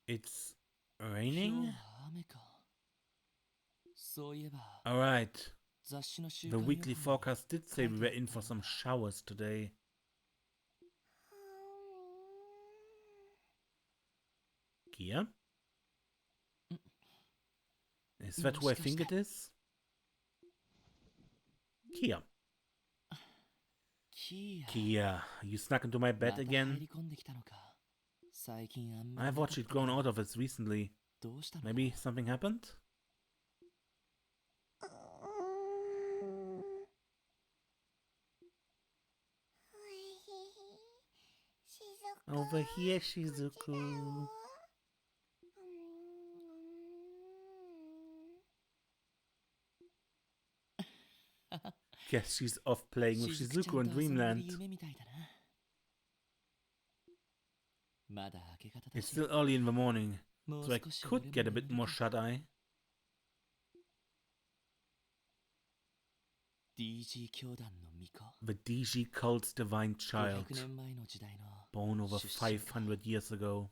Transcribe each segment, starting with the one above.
It's raining? Alright. The weekly forecast did say we were in for some showers today. Kia? Is that who I think it is? Kia. Kia, you snuck into my bed again? I've watched it grown out of it recently. Maybe something happened? Over here, Shizuku. Guess she's off playing with Shizuku in Dreamland. It's still early in the morning, so I could get a bit more shut-eye. The DG cult's divine child, born over 500 years ago.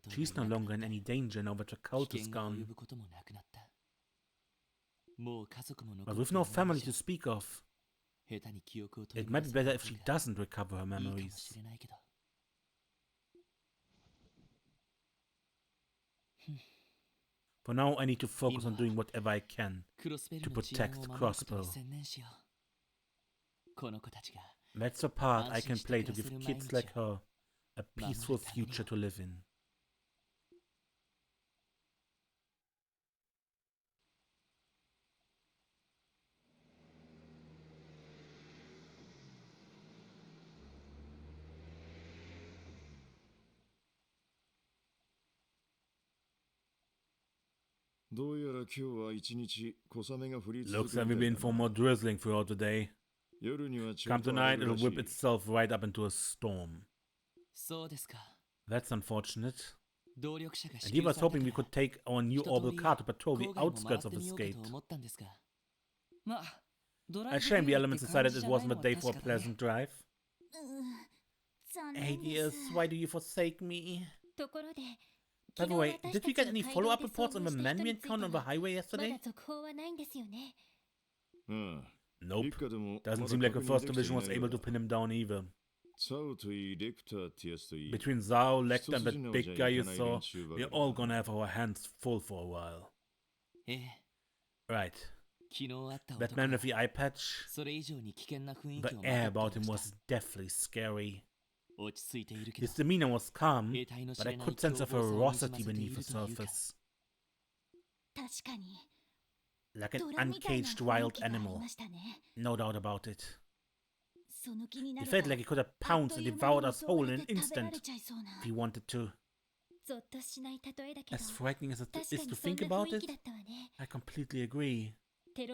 She's no longer in any danger now that the cult is gone. But with no family to speak of, it might be better if she doesn't recover her memories. For now, I need to focus on doing whatever I can to protect Crossbow. That's the part I can play to give kids like her a peaceful future to live in. Looks like we've been for more drizzling throughout the day. Come tonight, it'll whip itself right up into a storm. That's unfortunate. And he was hoping we could take our new orbital car to patrol the outskirts of this gate. A shame the elements decided it wasn't the day for a pleasant drive. Hey dears, why do you forsake me? By the way, did we get any follow-up reports on the man we encountered on the highway yesterday? Nope. Doesn't seem like the first division was able to pin him down either. Between Zhao, Lecter, and that big guy you saw, we're all gonna have our hands full for a while. Right. That man with the eye patch, the air about him was deathly scary. His demeanor was calm, but I could sense a ferocity beneath the surface. Like an uncaged wild animal. No doubt about it. He felt like he could have pounced and devoured us whole in an instant if he wanted to. As frightening as it is to think about it, I completely agree. He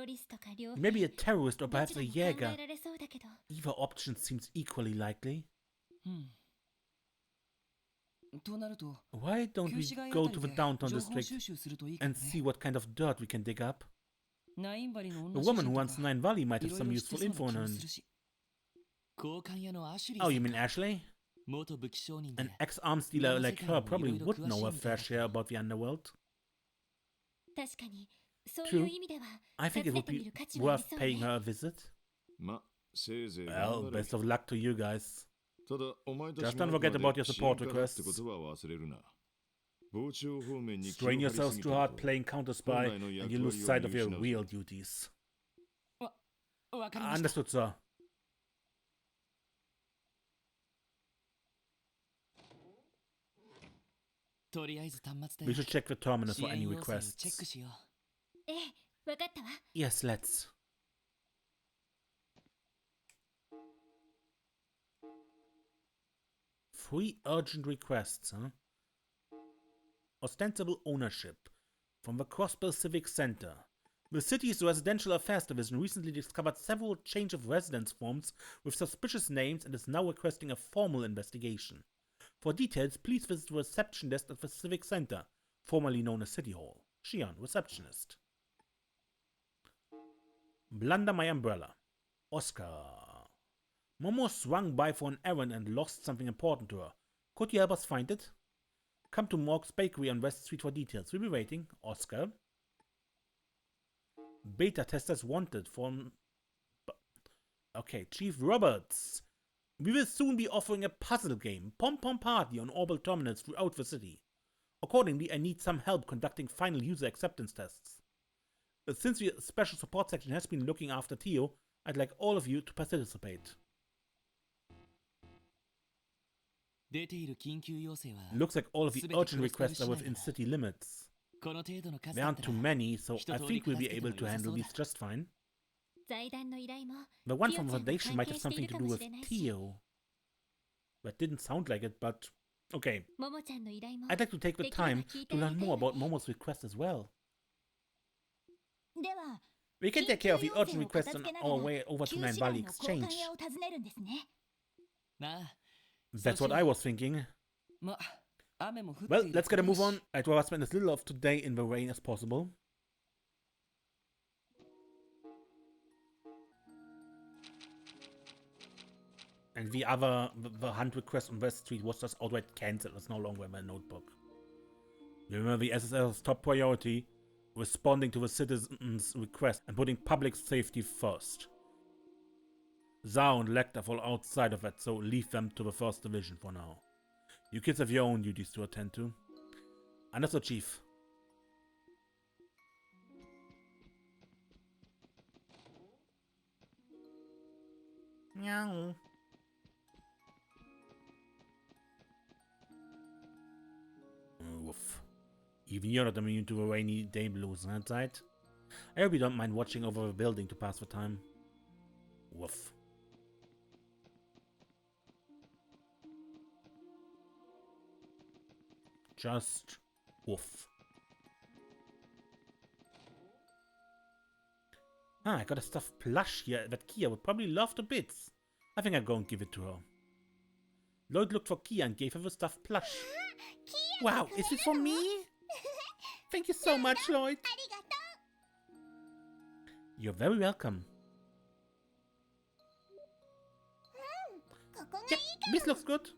may be a terrorist or perhaps a Jäger. Either option seems equally likely. Why don't we go to the downtown district and see what kind of dirt we can dig up? The woman who runs Nine Valley might have some useful info on her. Oh, you mean Ashley? An ex-arms dealer like her probably would know her fair share about the underworld. True. I think it would be worth paying her a visit. Well, best of luck to you guys. Just don't forget about your support requests. Strain yourselves too hard playing counter-spy and you lose sight of your real duties. Understood, sir. We should check the terminus for any requests. Yes, let's. Three urgent requests, huh? Ostensible ownership from the Crossbow Civic Center. The city's residential affairs division recently discovered several change of residence forms with suspicious names and is now requesting a formal investigation. For details, please visit the reception desk at the Civic Center, formerly known as City Hall. Shion, receptionist. Blunder my umbrella. Oscar. Momo swung by for an errand and lost something important to her. Could you help us find it? Come to Morg's Bakery on West Street for details. We'll be waiting. Oscar. Beta testers wanted from... Okay, Chief Roberts. We will soon be offering a puzzle game, Pom Pom Party, on orbital terminals throughout the city. Accordingly, I need some help conducting final user acceptance tests. Since the special support section has been looking after Theo, I'd like all of you to participate. Looks like all of the urgent requests are within city limits. There aren't too many, so I think we'll be able to handle these just fine. The one from Foundation might have something to do with Theo. That didn't sound like it, but okay. I'd like to take the time to learn more about Momo's request as well. We can take care of the urgent request on our way over to Nine Valley Exchange. That's what I was thinking. Well, let's get a move on. I'd rather spend as little of today in the rain as possible. And the hunt request on West Street was just outright cancelled. It's no longer in my notebook. Remember the SSL's top priority? Responding to the citizens' request and putting public safety first. Zhao and Lecter fall outside of that, so leave them to the 1st Division for now. You kids have your own duties to attend to. Understood, Chief. Meow. Woof. Even you're not immune to a rainy day blues, right? I hope you don't mind watching over the building to pass the time. Woof. Just woof. Ah, I got a stuffed plush here that Kia would probably love to bits. I think I'll go and give it to her. Lloyd looked for Kia and gave her the stuffed plush. Wow, is this for me? Thank you so much, Lloyd. You're very welcome. Yep, this looks good.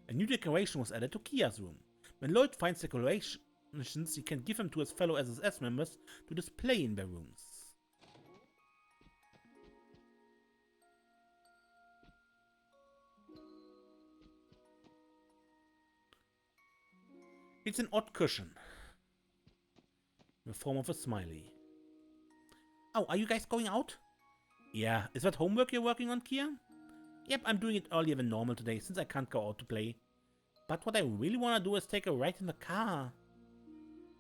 A new decoration was added to Kia's room. When Lloyd finds decorations, he can give them to his fellow SSS members to display in their rooms. It's an odd cushion, in the form of a smiley. Oh, are you guys going out? Yeah, is that homework you're working on, Kia? Yep, I'm doing it earlier than normal today, since I can't go out to play. But what I really want to do is take a ride in the car.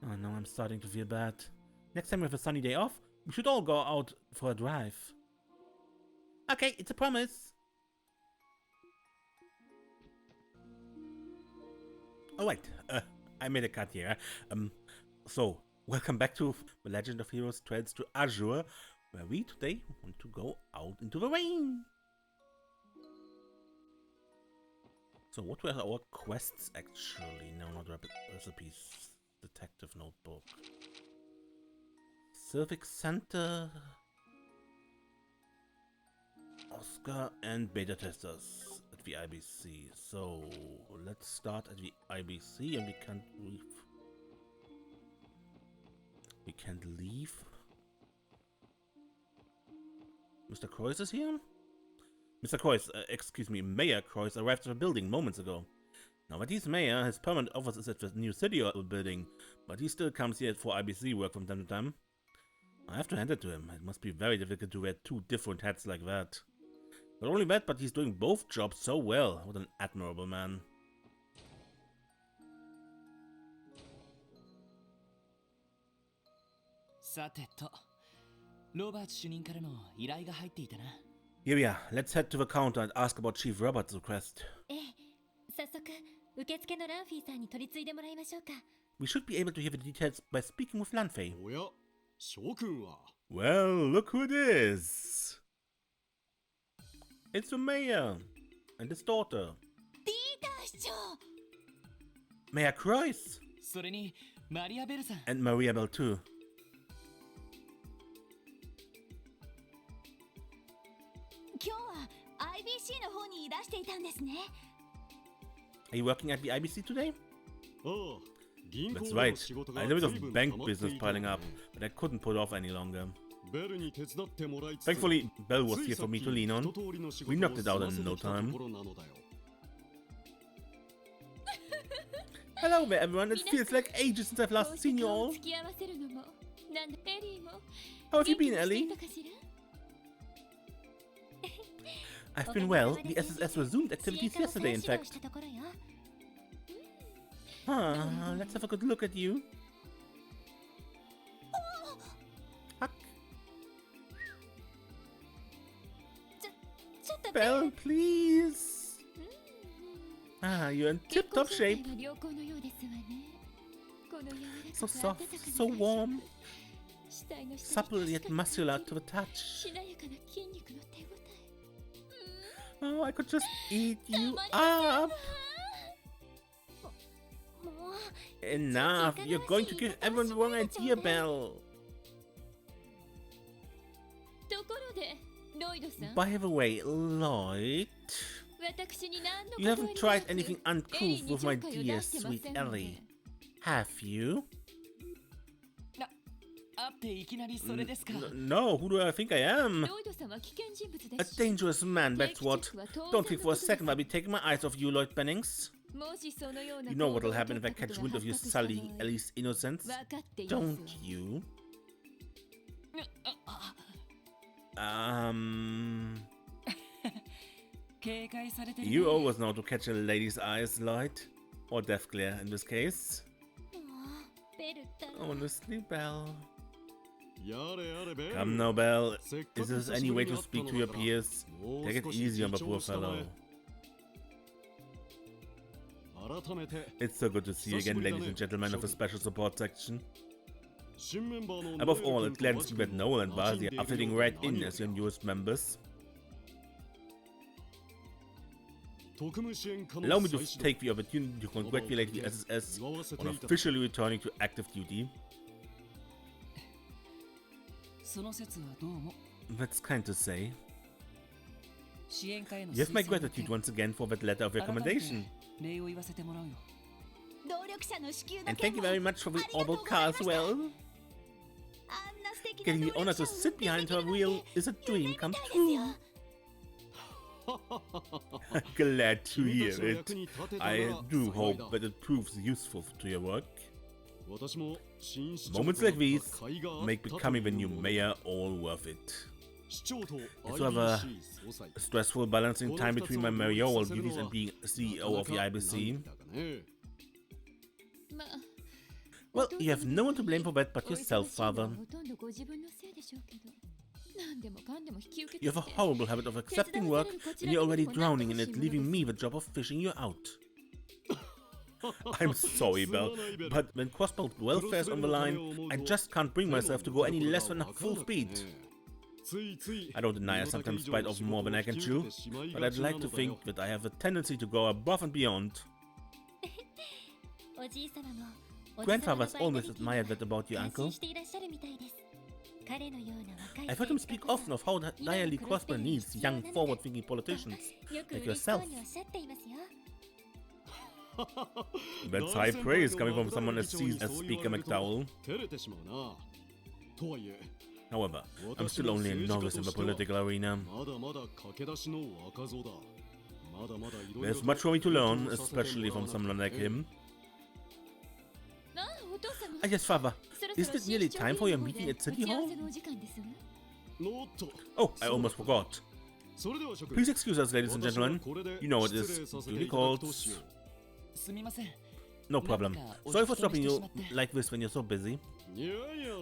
Oh no, I'm starting to feel bad. Next time we have a sunny day off, we should all go out for a drive. Okay, it's a promise. Alright, I made a cut here. So, welcome back to The Legend of Heroes Trails to Azure, where we today want to go out into the rain. So what were our quests actually? No, not recipes. Detective notebook. Civic Center. Oscar and beta testers at the IBC. So let's start at the IBC, and we can't leave. We can't leave. Mr. Croix is here? Mr. Croix, excuse me, Mayor Croix arrived at the building moments ago. Now that he's mayor, his permanent office is at the new city building, but he still comes here for IBC work from time to time. I have to hand it to him. It must be very difficult to wear two different hats like that. Not only that, but he's doing both jobs so well. What an admirable man. Here we are. Let's head to the counter and ask about Chief Roberts' request. We should be able to hear the details by speaking with Lanfei. Well, look who it is. It's the mayor and his daughter. Mayor Croix. And Maria Bell too. Are you working at the IBC today? That's right. I had a bit of bank business piling up, but I couldn't put off any longer. Thankfully, Bell was here for me to lean on. We knocked it out in no time. Hello there, everyone. It feels like ages since I've last seen you all. How have you been, Ellie? I've been well. The SSS resumed activities yesterday, in fact. Let's have a good look at you. Huck. Belle, please. You're in tip-top shape. So soft, so warm. Supple yet muscular to the touch. Oh, I could just eat you up. Enough! You're going to give everyone the wrong idea, Belle. By the way, Lloyd, you haven't tried anything uncouth with my dear sweet Ellie, have you? No, who do I think I am? A dangerous man, that's what. Don't think for a second I'll be taking my eyes off you, Lloyd Bennings. You know what'll happen if I catch wind of you sullying Ellie's innocence, don't you? You always know to catch a lady's eyes, Lloyd. Or death glare in this case. Honestly, Belle. Come now, Belle. Is there any way to speak to your peers? Take it easy on the poor fellow. It's so good to see you again, ladies and gentlemen of the Special Support Section. Above all, it gladdens me that Noel and Vasia are fitting right in as your newest members. Allow me to take the opportunity to congratulate the SSS on officially returning to active duty. That's kind to say. You have my gratitude once again for that letter of recommendation. And thank you very much for the orbital car as well. Getting the honor to sit behind her wheel is a dream come true. Glad to hear it. I do hope that it proves useful to your work. Moments like these make becoming the new mayor all worth it. It's sort of a stressful balancing time between my mayoral duties and being CEO of the IBC. Well, you have no one to blame for that but yourself, Father. You have a horrible habit of accepting work and you're already drowning in it, leaving me the job of fishing you out. I'm sorry, Belle, but when cross-belt welfare's on the line, I just can't bring myself to go any less than full speed. I don't deny I sometimes bite off more than I can chew, but I'd like to think that I have a tendency to go above and beyond. Grandfather's always admired that about you, Uncle. I've heard him speak often of how direly Crossbell needs young, forward-thinking politicians like yourself. That's high praise coming from someone as seasoned as Speaker McDowell. However, I'm still only a novice in the political arena. There's much for me to learn, especially from someone like him. Yes, Father. Isn't it nearly time for your meeting at City Hall? Oh, I almost forgot. Please excuse us, ladies and gentlemen. You know it is. Duty calls. No problem. Sorry for stopping you like this when you're so busy.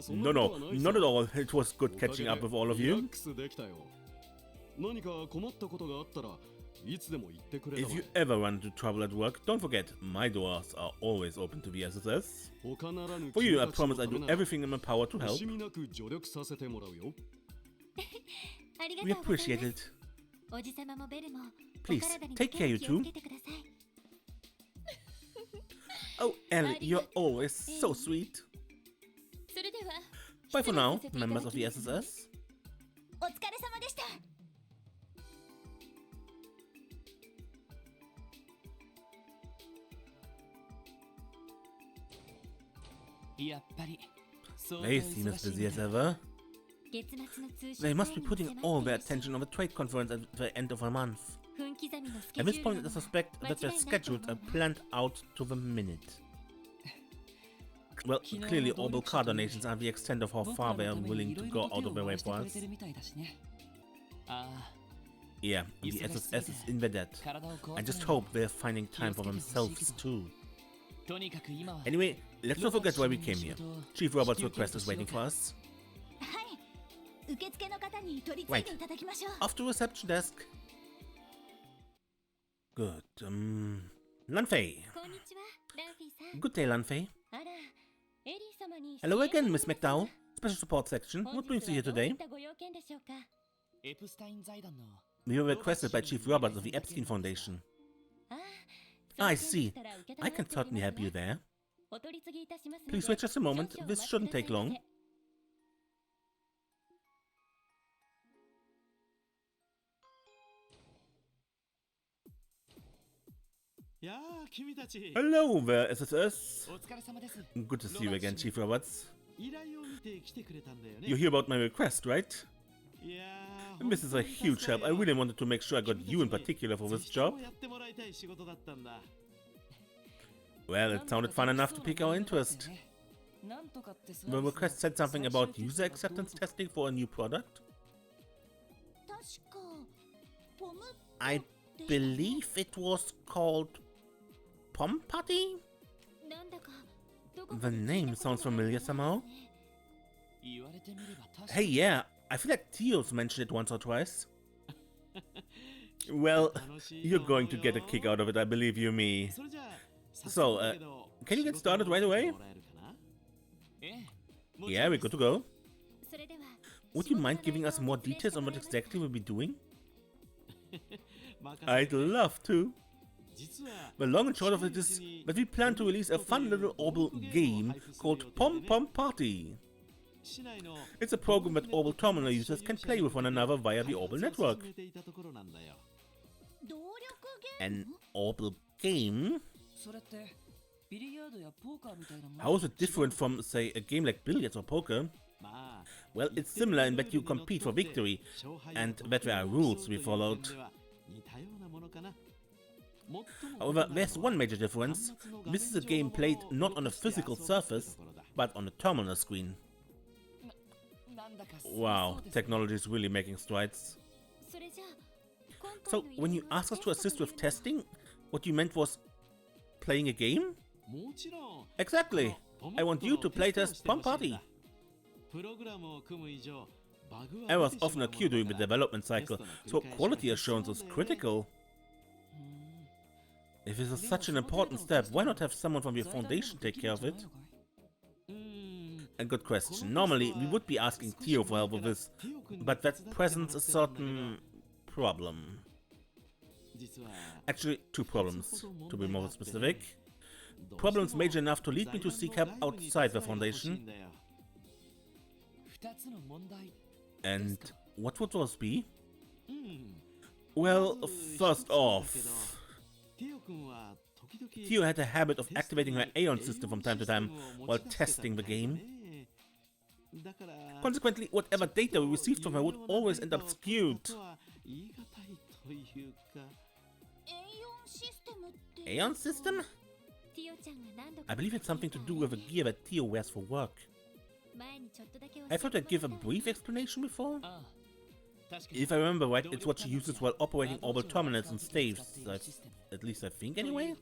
No, not at all. It was good catching up with all of you. If you ever run into trouble at work, don't forget, my doors are always open to the SSS. For you, I promise I do everything in my power to help. We appreciate it. Please, take care, you two. Oh, Ellie, you're always so sweet. Bye for now, members of the SSS. Oh, お疲れ様でした。 Oh, お疲れ様でした。They seem as busy as ever. They must be putting all their attention on the trade conference at the end of the month. At this point, I suspect that their schedules are planned out to the minute. Well, clearly Orbital car donations are the extent of how far they are willing to go out of their way for us. Yeah, the SSS is in the debt. I just hope they're finding time for themselves too. Anyway, let's not forget why we came here. Chief Robert's request is waiting for us. Right, off to reception desk. Good, Lanfei. Good day, Lanfei. Hello again, Miss McDowell. Special support section. What brings you here today? We were requested by Chief Roberts of the Epstein Foundation. I see. I can certainly help you there. Please wait just a moment. This shouldn't take long. Hello there, SSS. Good to see you again, Chief Roberts. You hear about my request, right? This is a huge help. I really wanted to make sure I got you in particular for this job. Well, it sounded fun enough to pique our interest. The request said something about user acceptance testing for a new product. I believe it was called Pom Putty? The name sounds familiar somehow. Hey, yeah, I feel like Teo's mentioned it once or twice. Well, you're going to get a kick out of it, I believe you me. So, can you get started right away? Yeah, we're good to go. Would you mind giving us more details on what exactly we'll be doing? I'd love to. The long and short of it is that we plan to release a fun little Orbital game called Pom Pom Party. It's a program that Orbital terminal users can play with one another via the Orbital network. An Orbital game? How is it different from, say, a game like billiards or poker? Well, it's similar in that you compete for victory, and that there are rules to be followed. However, there's one major difference. This is a game played not on a physical surface, but on a terminal screen. Wow, technology is really making strides. So, when you asked us to assist with testing, what you meant was playing a game? Exactly! I want you to playtest Pom Party. Errors often occur during the development cycle, so quality assurance is critical. If this is such an important step, why not have someone from your foundation take care of it? A good question. Normally, we would be asking Teo for help with this, but that presents a certain problem. Actually, two problems, to be more specific. Problems major enough to lead me to seek help outside the foundation. And what would those be? Well, first off, Teo had a habit of activating her Aeon system from time to time while testing the game. Consequently, whatever data we received from her would always end up skewed. Aeon system? I believe it's something to do with the gear that Teo wears for work. I thought I'd give a brief explanation before. If I remember right, it's what she uses while operating orbital terminals and staves. At least I think anyway.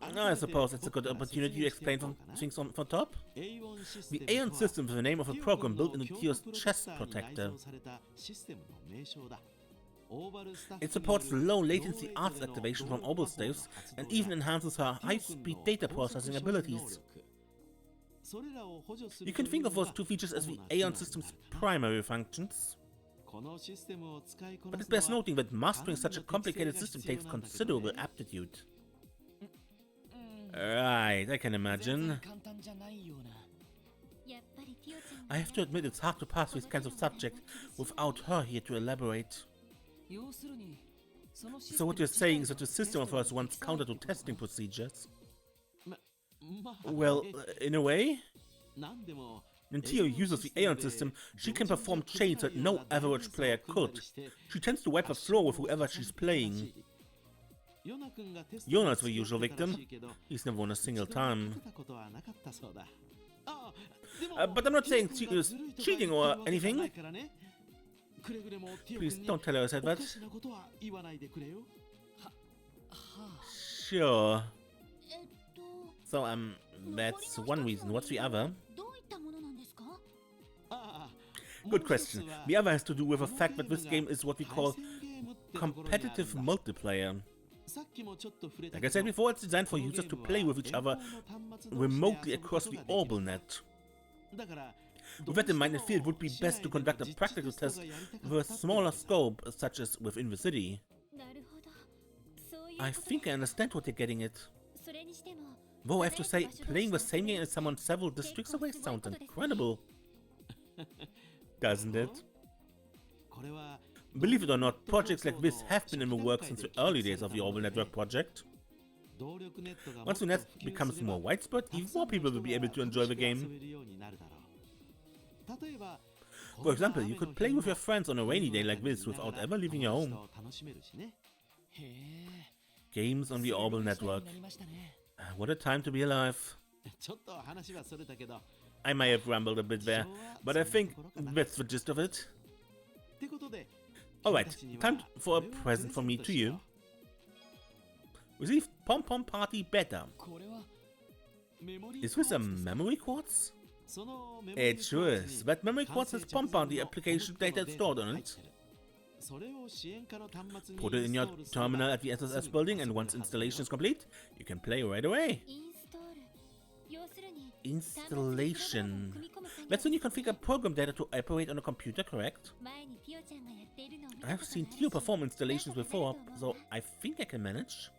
I suppose it's a good opportunity to explain things from top. The Aeon system is the name of a program built into Teo's chest protector. It supports low latency arts activation from orbital staves and even enhances her high-speed data processing abilities. You can think of those two features as the Aeon system's primary functions. But it bears noting that mastering such a complicated system takes considerable aptitude. Right, I can imagine. I have to admit it's hard to pass these kinds of subjects without her here to elaborate. So what you're saying is that the system of hers runs counter to testing procedures? Well, in a way. When Tio uses the Aeon system, she can perform chains that no average player could. She tends to wipe the floor with whoever she's playing. Yona's the usual victim. He's never won a single time. But I'm not saying Tio is cheating or anything. Please don't tell her I said that. Sure. So, that's one reason. What's the other? Good question. The other has to do with the fact that this game is what we call competitive multiplayer. Like I said before, it's designed for users to play with each other remotely across the OrbleNet. With that in mind, I feel it would be best to conduct a practical test with a smaller scope, such as within the city. I think I understand what you're getting at. Though I have to say, playing the same game as someone several districts away sounds incredible. Doesn't it? Believe it or not, projects like this have been in the works since the early days of the Orbital Network project. Once the net becomes more widespread, even more people will be able to enjoy the game. For example, you could play with your friends on a rainy day like this without ever leaving your home. Games on the Orbital Network. What a time to be alive. I may have rambled a bit there, but I think that's the gist of it. Alright, time for a present from me to you. Receive Pom Pom Party Beta. Is this a memory quartz? It sure is. That memory quartz has Pom Party application data stored on it. Put it in your terminal at the SSS building, and once installation is complete, you can play right away. Installation. That's when you configure program data to operate on a computer, correct? I've seen Tio perform installations before, so I think I can manage.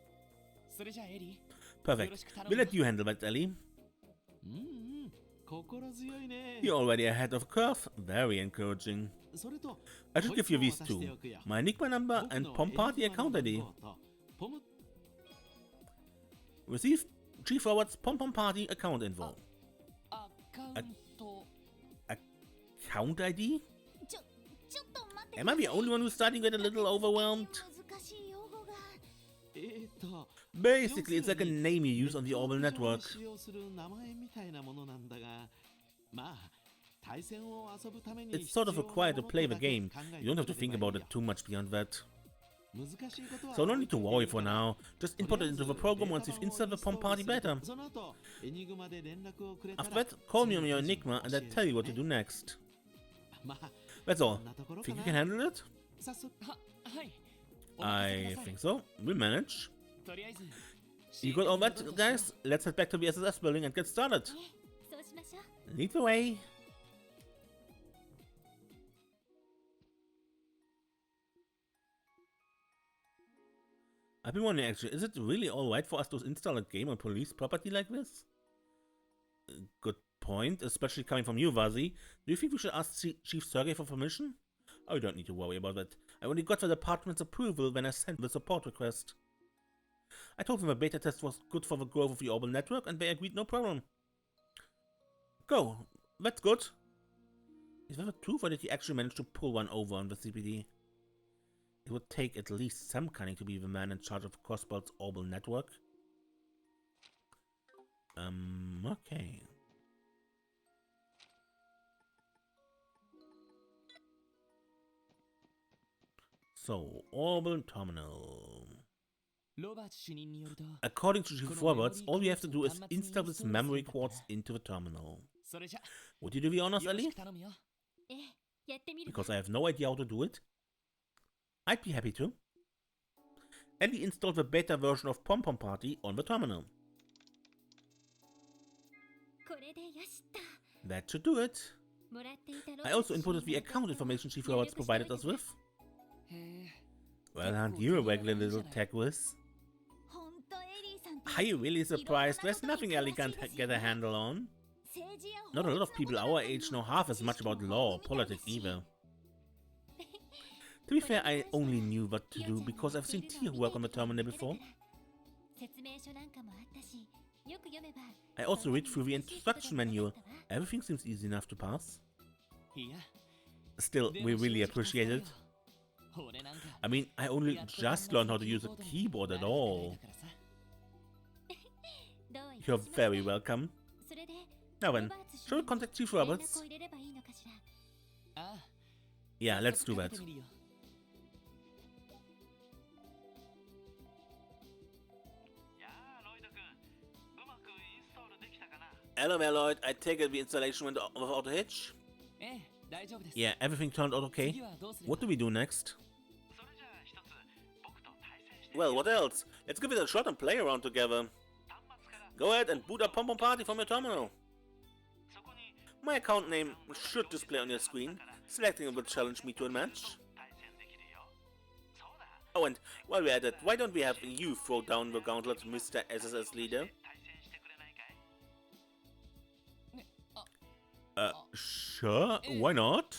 Perfect. We'll let you handle that, Ellie. You're already ahead of curve. Very encouraging. I should give you these two. My Enigma number and Pom Party account ID. Receive G-Forward's Pom Pom Party account info. Account ID? Am I the only one who's starting to get a little overwhelmed? Basically, it's like a name you use on the Orbital Network. It's sort of required to play the game. You don't have to think about it too much beyond that. So no need to worry for now. Just input it into the program once you've installed the Pom Party Beta. After that, call me on your Enigma and I'll tell you what to do next. That's all. Think you can handle it? I think so. We'll manage. You got all that, guys? Let's head back to the SSS building and get started. Lead the way. I've been wondering actually, is it really alright for us to install a game on police property like this? Good point, especially coming from you, Vazi. Do you think we should ask Chief Sergei for permission? Oh, you don't need to worry about that. I only got the department's approval when I sent the support request. I told them the beta test was good for the growth of the Orbital Network and they agreed no problem. Go, that's good. Is that the truth or did he actually manage to pull one over on the CPD? It would take at least some cunning to be the man in charge of Crossbelt's Orbital Network. Okay. So, Orbital Terminal. According to Chief Roberts, all we have to do is install this memory quartz into the terminal. Would you do the honors, Ellie? Because I have no idea how to do it. I'd be happy to. Ellie installed the beta version of Pom Pom Party on the terminal. That should do it. I also inputted the account information Chief Roberts provided us with. Well, aren't you a regular little tech whiz? Are you really surprised? There's nothing Ellie can't get a handle on. Not a lot of people our age know half as much about law or politics either. To be fair, I only knew what to do because I've seen Tia work on the terminal before. I also read through the instruction manual. Everything seems easy enough to pass. Still, we really appreciate it. I mean, I only just learned how to use a keyboard at all. You're very welcome. Now then, shall we contact Chief Roberts? Yeah, let's do that. Hello, Lloyd. I take it the installation went without a hitch? Yeah, everything turned out okay. What do we do next? Well, what else? Let's give it a shot and play around together. Go ahead and boot up Pom Pom Party from your terminal. My account name should display on your screen. Selecting it will challenge me to a match. Oh, and while we're at it, why don't we have you throw down the gauntlet, Mr. SSS leader? Sure, why not?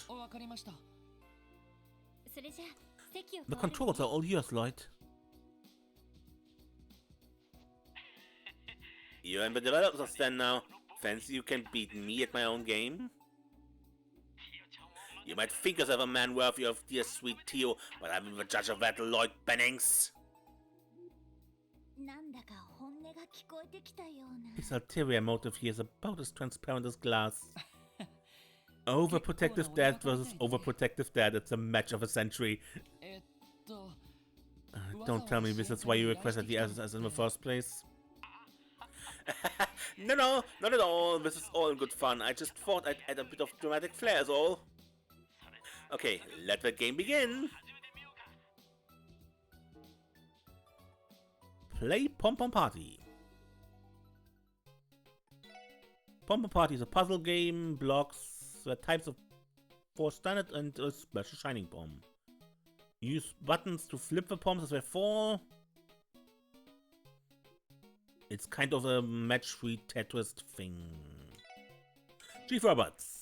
The controls are all yours, Lloyd. You're in the developer's stand now. Fancy you can beat me at my own game? You might think yourself a man worthy of dear sweet Tio, but I'm the judge of that, Lloyd Bennings. His ulterior motive here is about as transparent as glass. Overprotective dad versus overprotective dad. It's a match of a century. Don't tell me this is why you requested the SSS in the first place. No, not at all. This is all in good fun. I just thought I'd add a bit of dramatic flair is all. Okay, let the game begin. Play Pom Pom Party. Pom Pom Party is a puzzle game. Blocks, types of 4 standard and a special shining bomb. Use buttons to flip the bombs as they fall. It's kind of a match-free Tetris thing. Chief Roberts.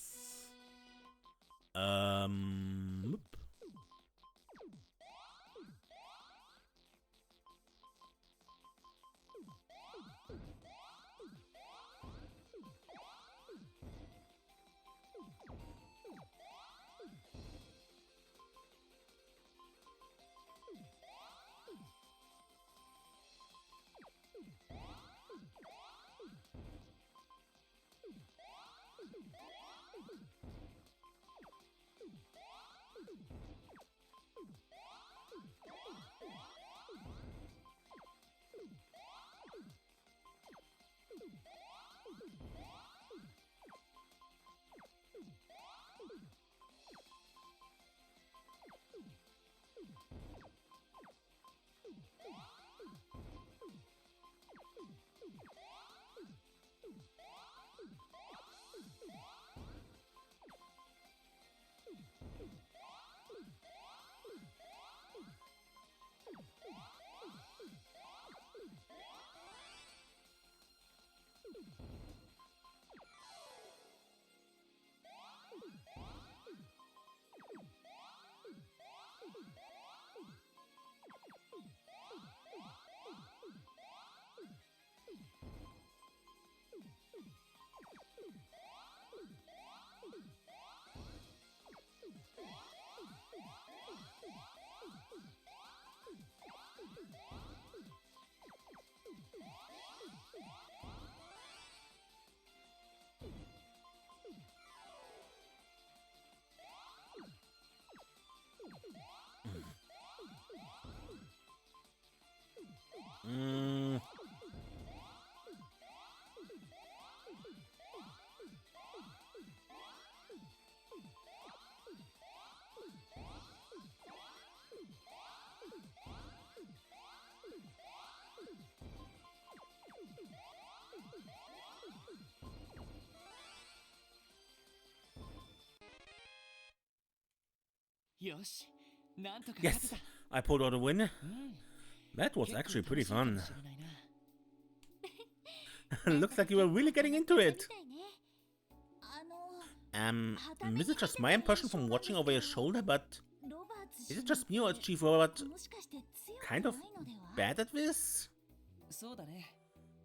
Yes, I pulled out a win. That was actually pretty fun. Looks like you were really getting into it. Is it just my impression from watching over your shoulder, but is it just me or is Chief Robert kind of bad at this?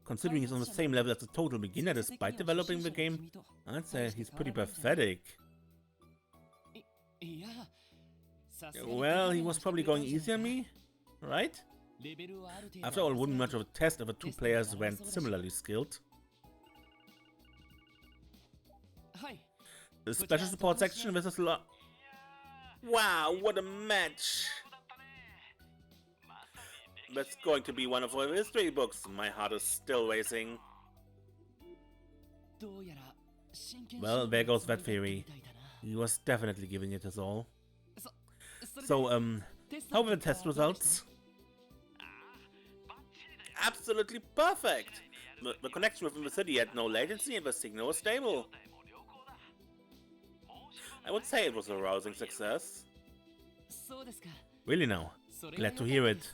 Considering he's on the same level as a total beginner despite developing the game, I'd say he's pretty pathetic. Well, he was probably going easy on me, right? After all, it wouldn't be much of a test if the two players went similarly skilled. The special support section versus Wow, what a match! That's going to be one of our history books. My heart is still racing. Well, there goes that theory. He was definitely giving it his all. So, how were the test results? Absolutely perfect! The connection within the city had no latency and the signal was stable. I would say it was a rousing success. Really now? Glad to hear it.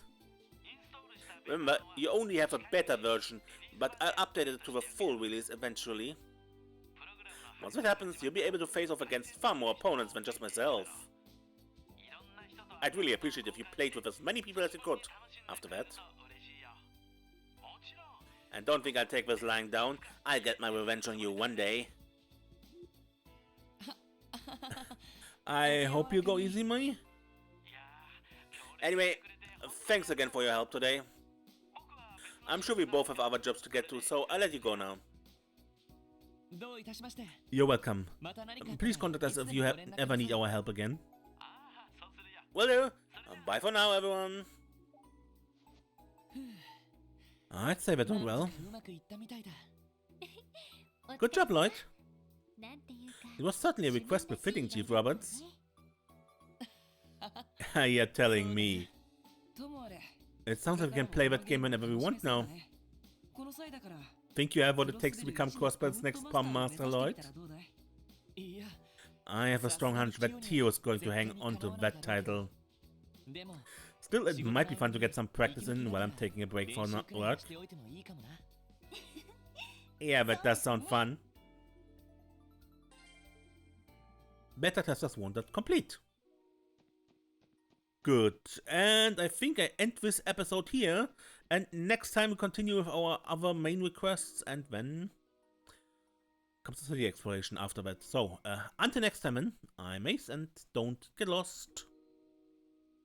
Remember, you only have a beta version, but I'll update it to the full release eventually. Once that happens, you'll be able to face off against far more opponents than just myself. I'd really appreciate if you played with as many people as you could after that. And don't think I'll take this lying down. I'll get my revenge on you one day. I hope you go easy, Mai. Anyway, thanks again for your help today. I'm sure we both have other jobs to get to, so I'll let you go now. You're welcome. Please contact us if you ever need our help again. Will do. Bye for now, everyone. I'd say that went well. Good job, Lloyd. It was certainly a request befitting Chief Roberts. You're telling me. It sounds like we can play that game whenever we want now. Think you have what it takes to become Crossbell's next Palm Master, Lloyd? I have a strong hunch that Tio is going to hang on to that title. Still, it might be fun to get some practice in while I'm taking a break from work. Yeah, that does sound fun. Beta testers wanted complete. Good, and I think I end this episode here, and next time we continue with our other main requests, and then comes the city exploration after that. So, until next time, I'm Ace, and don't get lost.